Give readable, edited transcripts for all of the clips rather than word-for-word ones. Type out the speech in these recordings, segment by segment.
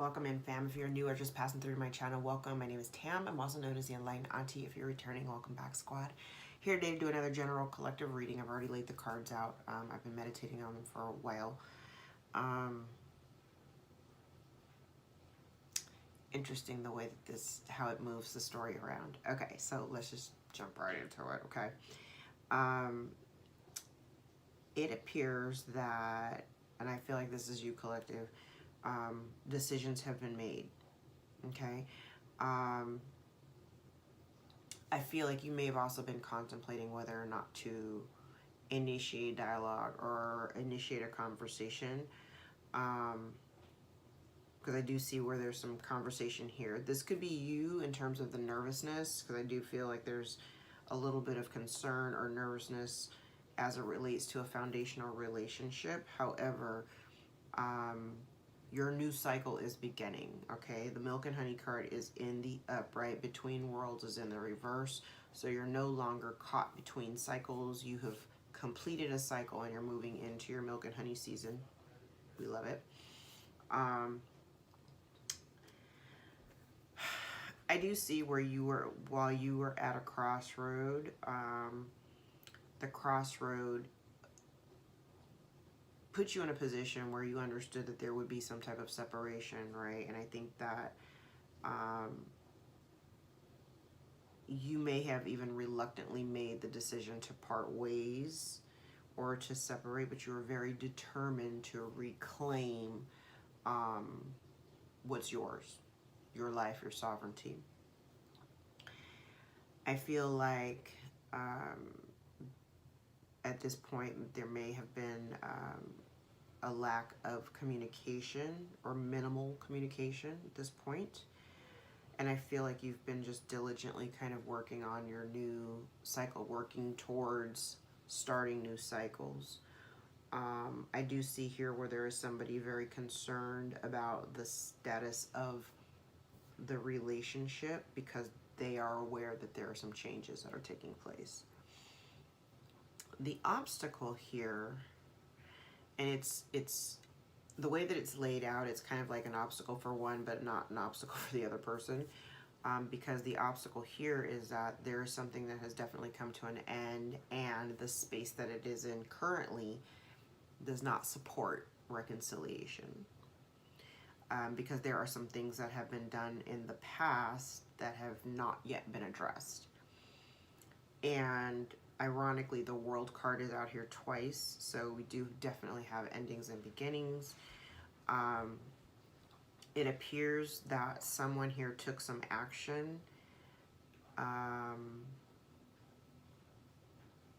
Welcome in, fam. If you're new or just passing through to my channel, welcome. My name is Tam. I'm also known as the Enlightened Auntie. If you're returning, welcome back, squad. Here today to do another general collective reading. I've already laid the cards out. I've been meditating on them for a while. Interesting the way that how it moves the story around. Okay, so let's just jump right into it, okay? It appears that, and I feel like this is you, collective, decisions have been made, okay? I feel like you may have also been contemplating whether or not to initiate dialogue or initiate a conversation, because I do see where there's some conversation here. This could be you in terms of the nervousness, because I do feel like there's a little bit of concern or nervousness as it relates to a foundational relationship. However, your new cycle is beginning, okay? The Milk and Honey card is in the upright. Between Worlds is in the reverse. So you're no longer caught between cycles. You have completed a cycle and you're moving into your Milk and Honey season. We love it. I do see where you were, while you were at a crossroad, the crossroad put you in a position where you understood that there would be some type of separation, right? And I think that you may have even reluctantly made the decision to part ways or to separate, but you were very determined to reclaim what's yours, your life, your sovereignty. I feel like at this point there may have been a lack of communication or minimal communication at this point. And I feel like you've been just diligently kind of working on your new cycle, working towards starting new cycles. I do see here where there is somebody very concerned about the status of the relationship because they are aware that there are some changes that are taking place. The obstacle here, and it's the way that it's laid out, it's kind of like an obstacle for one, but not an obstacle for the other person. Because the obstacle here is that there is something that has definitely come to an end, and the space that it is in currently does not support reconciliation. Because there are some things that have been done in the past that have not yet been addressed. And ironically, the World card is out here twice, so we do definitely have endings and beginnings. It appears that someone here took some action,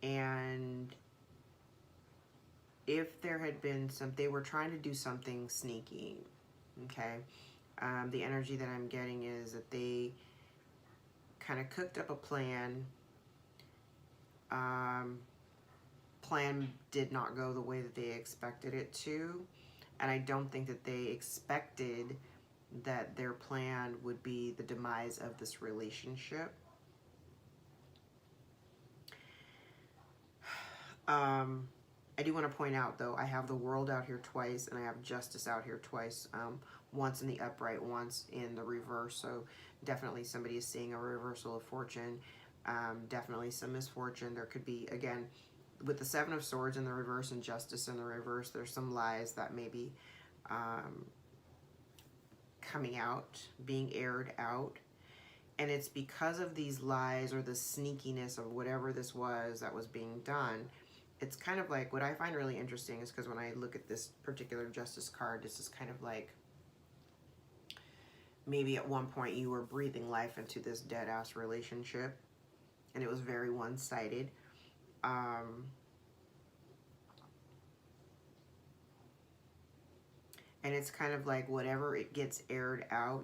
and if there had been they were trying to do something sneaky, okay? The energy that I'm getting is that they kind of cooked up a plan. Plan did not go the way that they expected it to, and I don't think that they expected that their plan would be the demise of this relationship. I do want to point out, though, I have the World out here twice, and I have Justice out here twice. Once in the upright, once in the reverse. So definitely somebody is seeing a reversal of fortune. Definitely some misfortune. There could be, again, with the Seven of Swords in the reverse and Justice in the reverse, there's some lies that may be coming out, being aired out. And it's because of these lies or the sneakiness of whatever this was that was being done. It's kind of like, what I find really interesting is because when I look at this particular Justice card, this is kind of like, maybe at one point you were breathing life into this dead-ass relationship, and it was very one-sided. And it's kind of like whatever it gets aired out,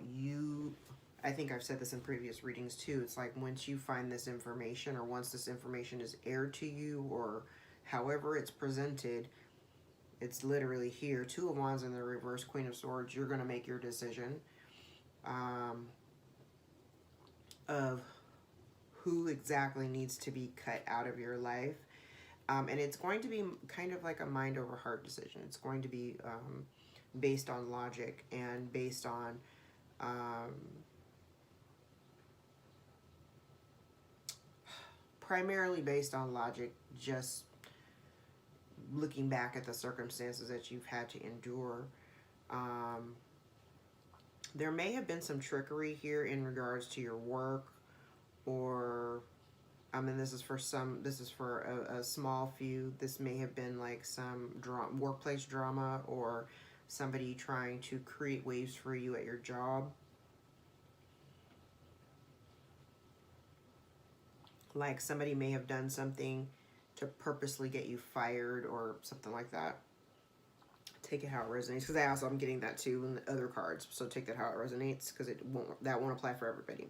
I think I've said this in previous readings too, it's like once you find this information, or once this information is aired to you, or however it's presented, it's literally here. Two of Wands in the reverse, Queen of Swords, you're going to make your decision of who exactly needs to be cut out of your life. And it's going to be kind of like a mind over heart decision. It's going to be based on logic and based on primarily based on logic, just looking back at the circumstances that you've had to endure. There may have been some trickery here in regards to your work, or I mean, this is for a small few. This may have been like some workplace drama, or somebody trying to create waves for you at your job. Like somebody may have done something to purposely get you fired or something like that. Take it how it resonates, because I'm getting that too in the other cards. So take that how it resonates, because that won't apply for everybody.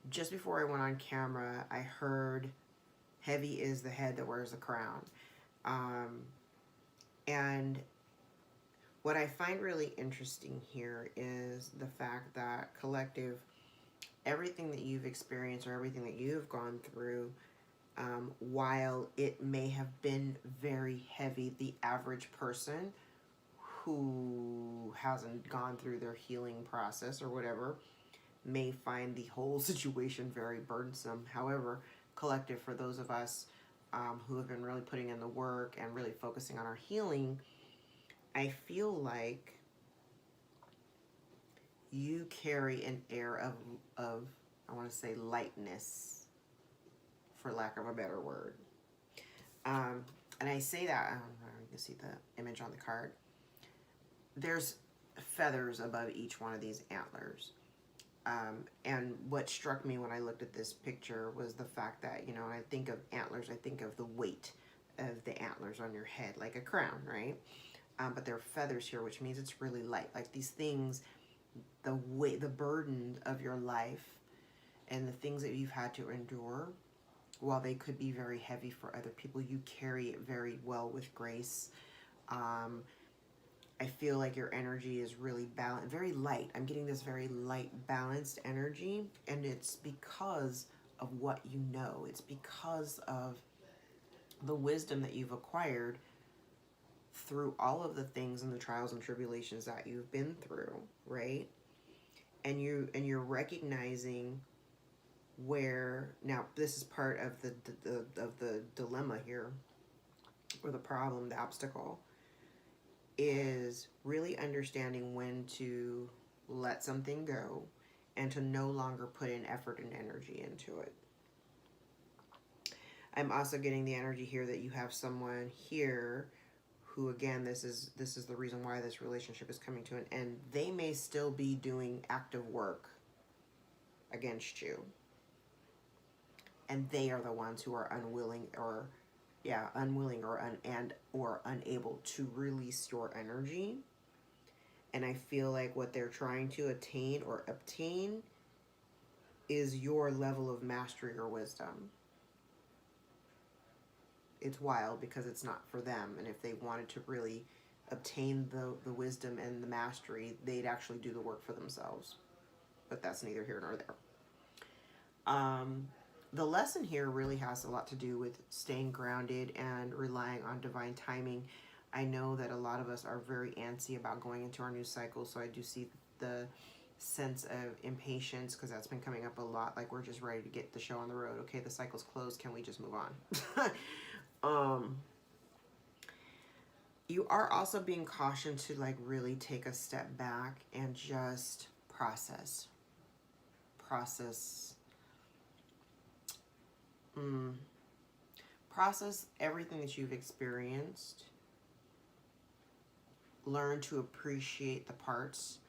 Just before I went on camera, I heard, "Heavy is the head that wears the crown." And what I find really interesting here is the fact that, collective, everything that you've experienced or everything that you've gone through, while it may have been very heavy, the average person who hasn't gone through their healing process or whatever may find the whole situation very burdensome. However, collective, for those of us who have been really putting in the work and really focusing on our healing, I feel like you carry an air of I want to say lightness, for lack of a better word. And I say that, you can see the image on the card. There's feathers above each one of these antlers. And what struck me when I looked at this picture was the fact that, when I think of antlers, I think of the weight of the antlers on your head, like a crown, right? But there are feathers here, which means it's really light. Like these things, the weight, the burden of your life and the things that you've had to endure, while they could be very heavy for other people, you carry it very well with grace. I feel like your energy is really balanced, very light. I'm getting this very light, balanced energy, and it's because of what you know. It's because of the wisdom that you've acquired through all of the things and the trials and tribulations that you've been through, right? And you're recognizing where, now this is part of the dilemma here, or the problem, the obstacle, is really understanding when to let something go and to no longer put in effort and energy into it. I'm also getting the energy here that you have someone here who, again, this is the reason why this relationship is coming to an end. They may still be doing active work against you, and they are the ones who are unwilling or unable to release your energy. And I feel like what they're trying to attain or obtain is your level of mastery or wisdom. It's wild because it's not for them, and if they wanted to really obtain the wisdom and the mastery, they'd actually do the work for themselves. But that's neither here nor there. The lesson here really has a lot to do with staying grounded and relying on divine timing. I know that a lot of us are very antsy about going into our new cycle, so I do see the sense of impatience, because that's been coming up a lot. Like, we're just ready to get the show on the road. Okay, the cycle's closed. Can we just move on? You are also being cautioned to really take a step back and just process. Process everything that you've experienced. Learn to appreciate the parts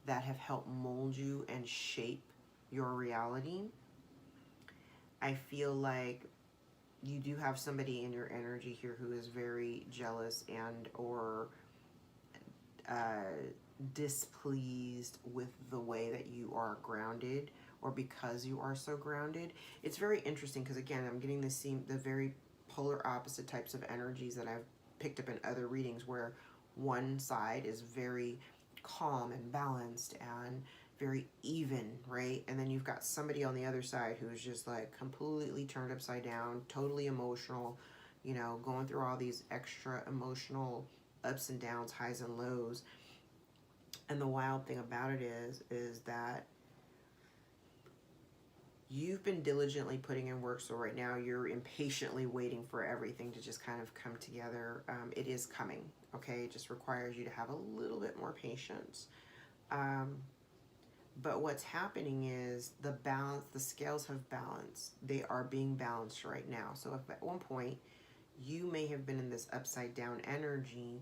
that have helped mold you and shape your reality. I feel like you do have somebody in your energy here who is very jealous and or displeased with the way that you are grounded, or because you are so grounded. It's very interesting because, again, I'm getting the very polar opposite types of energies that I've picked up in other readings, where one side is very calm and balanced and very even, right? And then you've got somebody on the other side who's just completely turned upside down, totally emotional, you know, going through all these extra emotional ups and downs, highs and lows. And the wild thing about it is that you've been diligently putting in work. So right now you're impatiently waiting for everything to just kind of come together. It is coming, okay? It just requires you to have a little bit more patience. But what's happening is the balance, the scales have balanced. They are being balanced right now. So if at one point you may have been in this upside down energy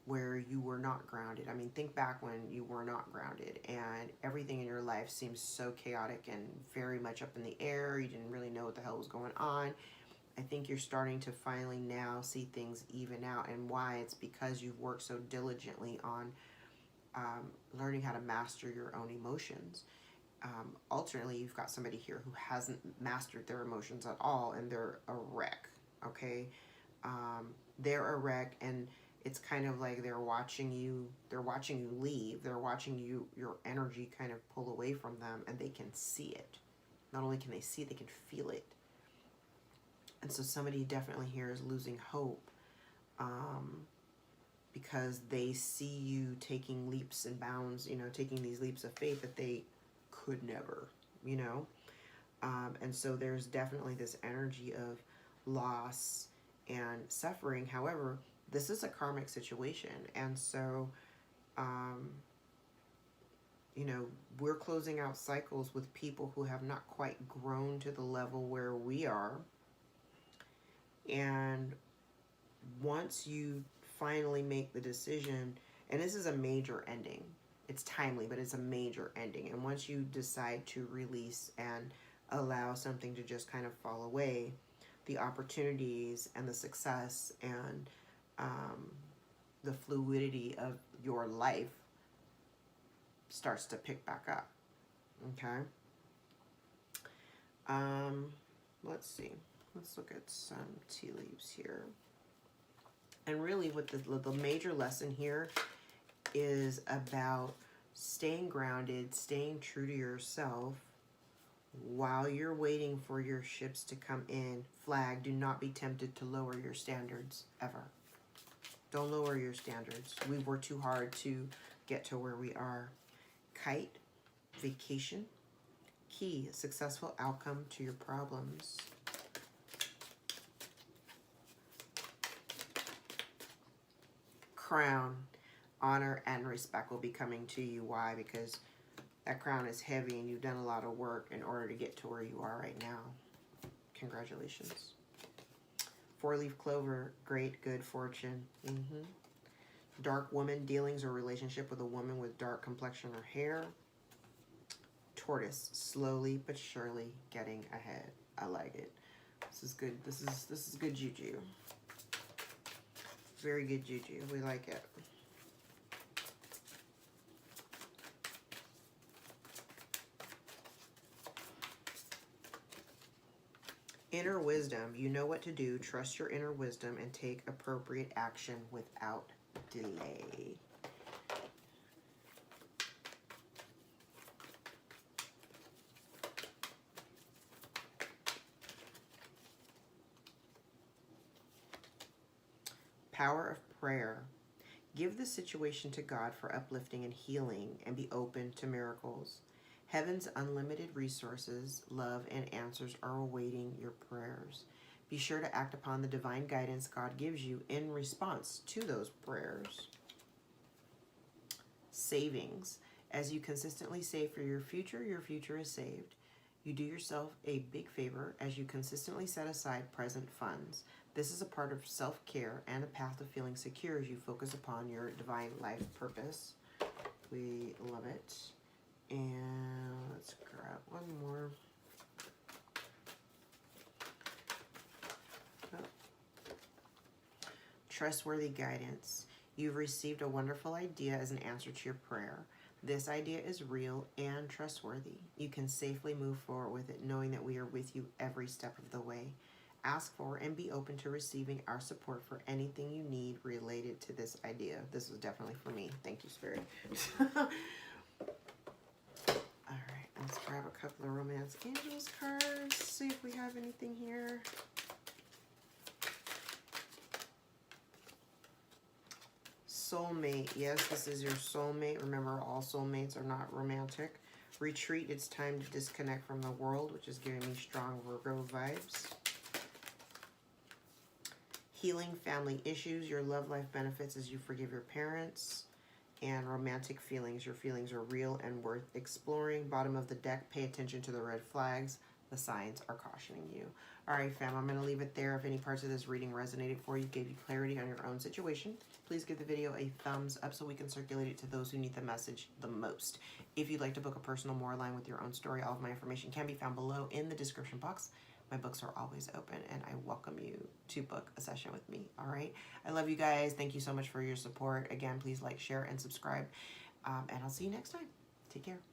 where you were not grounded. I mean, think back when you were not grounded and everything in your life seems so chaotic and very much up in the air. You didn't really know what the hell was going on. I think you're starting to finally now see things even out. And why? It's because you've worked so diligently on learning how to master your own emotions. Alternately, you've got somebody here who hasn't mastered their emotions at all, and they're a wreck, okay? They're a wreck, and it's kind of like they're watching you leave. They're watching your energy kind of pull away from them, and they can see it. Not only can they see it, they can feel it. And so somebody definitely here is losing hope, because they see you taking leaps and bounds, you know, taking these leaps of faith that they could never, you know. And so there's definitely this energy of loss and suffering. However, this is a karmic situation. And so, you know, we're closing out cycles with people who have not quite grown to the level where we are. And once you finally make the decision, and this is a major ending, it's timely, but it's a major ending. And once you decide to release and allow something to just kind of fall away, the opportunities and the success and the fluidity of your life starts to pick back up. Okay. Let's see. Let's look at some tea leaves here. And really what the major lesson here is about staying grounded, staying true to yourself while you're waiting for your ships to come in. Flag, do not be tempted to lower your standards ever. Don't lower your standards. We worked too hard to get to where we are. Kite, vacation, key, successful outcome to your problems. Crown, honor and respect will be coming to you. Why? Because that crown is heavy and you've done a lot of work in order to get to where you are right now. Congratulations. 4-leaf clover, great good fortune. Dark woman, dealings or relationship with a woman with dark complexion or hair. Tortoise, slowly but surely getting ahead. I like it. This is good. This is good juju. Very good juju. We like it. Inner wisdom. You know what to do. Trust your inner wisdom and take appropriate action without delay. Power of prayer. Give the situation to God for uplifting and healing, and be open to miracles. Heaven's unlimited resources, love, and answers are awaiting your prayers. Be sure to act upon the divine guidance God gives you in response to those prayers. Savings. As you consistently save for your future is saved. You do yourself a big favor as you consistently set aside present funds. This is a part of self-care and a path of feeling secure as you focus upon your divine life purpose. We love it. And let's grab one more. Oh. Trustworthy guidance. You've received a wonderful idea as an answer to your prayer. This idea is real and trustworthy. You can safely move forward with it, knowing that we are with you every step of the way. Ask for and be open to receiving our support for anything you need related to this idea. This is definitely for me. Thank you, Spirit. Alright, let's grab a couple of Romance Angels cards. See if we have anything here. soulmate. Yes, this is your soulmate. Remember, all soulmates are not romantic. Retreat, it's time to disconnect from the world, which is giving me strong Virgo vibes. Healing family issues. Your love life benefits as you forgive your parents. And romantic feelings. Your feelings are real and worth exploring. Bottom of the deck, pay attention to the red flags. The signs are cautioning you. All right, fam, I'm going to leave it there. If any parts of this reading resonated for you, gave you clarity on your own situation, please give the video a thumbs up so we can circulate it to those who need the message the most. If you'd like to book a personal more aligned with your own story, all of my information can be found below in the description box. My books are always open, and I welcome you to book a session with me, all right? I love you guys. Thank you so much for your support. Again, please like, share, and subscribe, and I'll see you next time. Take care.